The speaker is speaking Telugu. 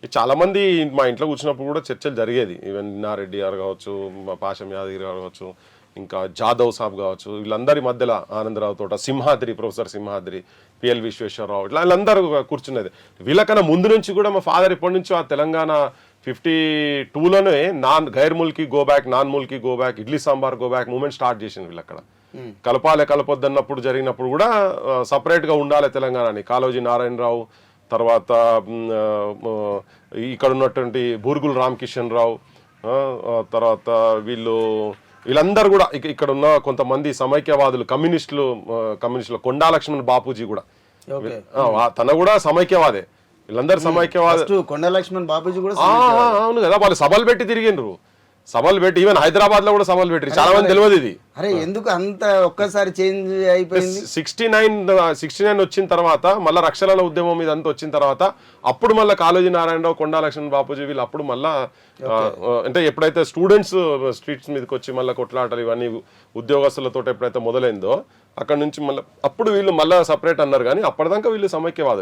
చాలా మంది మా ఇంట్లో కూర్చున్నప్పుడు కూడా చర్చలు జరిగేది. ఈవెన్ నారెడ్డి గారు కావచ్చు, మా పాషం యాదగిరి గారు కావచ్చు, ఇంకా జాదవ్ సాబ్ కావచ్చు, వీళ్ళందరి మధ్యలో ఆనందరావు తోట, సింహాద్రి, ప్రొఫెసర్ సింహాద్రి, పిఎల్ విశ్వేశ్వరరావు, ఇట్లా వీళ్ళందరూ కూర్చున్నది. వీళ్ళకన్నా ముందు నుంచి కూడా మా ఫాదర్ ఇప్పటి నుంచి ఆ తెలంగాణ 52లోనే గైర్ ముల్కి గో బ్యాక్, నాన్ ముల్కి go back, idli sambar go back movement start చేసింది వీళ్ళు అక్కడ. కలపాలే కలపొద్దన్నప్పుడు జరిగినప్పుడు కూడా సపరేట్గా ఉండాలి తెలంగాణ అని కాళోజీ నారాయణరావు, తర్వాత ఇక్కడ ఉన్నటువంటి బూరుగుల రామకిషన్ రావు, తర్వాత వీళ్ళందరూ కూడా ఇక్కడ ఉన్న కొంతమంది సమైక్యవాదులు, కమ్యూనిస్టులు కొండా లక్ష్మణ్ బాపూజీ కూడా తన కూడా సమైక్యవాదే. వీళ్ళందరూ సమైక్యవాద. కొండ లక్ష్మణ్ బాపూజీ కూడా అవును కదా, వాళ్ళు సభలు పెట్టి తిరిగిండ్రు. సభలు పెట్టి ఈవెన్ హైదరాబాద్ లో కూడా సభలు పెట్టి చాలా మంది తెలియదు ఇది. అరే ఎందుకు అంత ఒక్కసారి చేంజ్ అయిపోయింది? 69 వచ్చిన తర్వాత మళ్ళీ రక్షణల ఉద్యమం మీద అంతా వచ్చిన తర్వాత అప్పుడు మళ్ళీ కాళోజీ నారాయణరావు, కొండా లక్ష్మణ్ బాపూజీ వీళ్ళు అప్పుడు మళ్ళా అంటే ఎప్పుడైతే స్టూడెంట్స్ స్ట్రీట్స్ మీదకి వచ్చి మళ్ళీ కొట్లాటలు ఇవన్నీ ఉద్యోగస్తులతో ఎప్పుడైతే మొదలైందో అక్కడ నుంచి మళ్ళీ అప్పుడు వీళ్ళు మళ్ళీ సపరేట్ అన్నారు. కానీ అప్పటిదాకా వీళ్ళు సమైక్యవాదులు.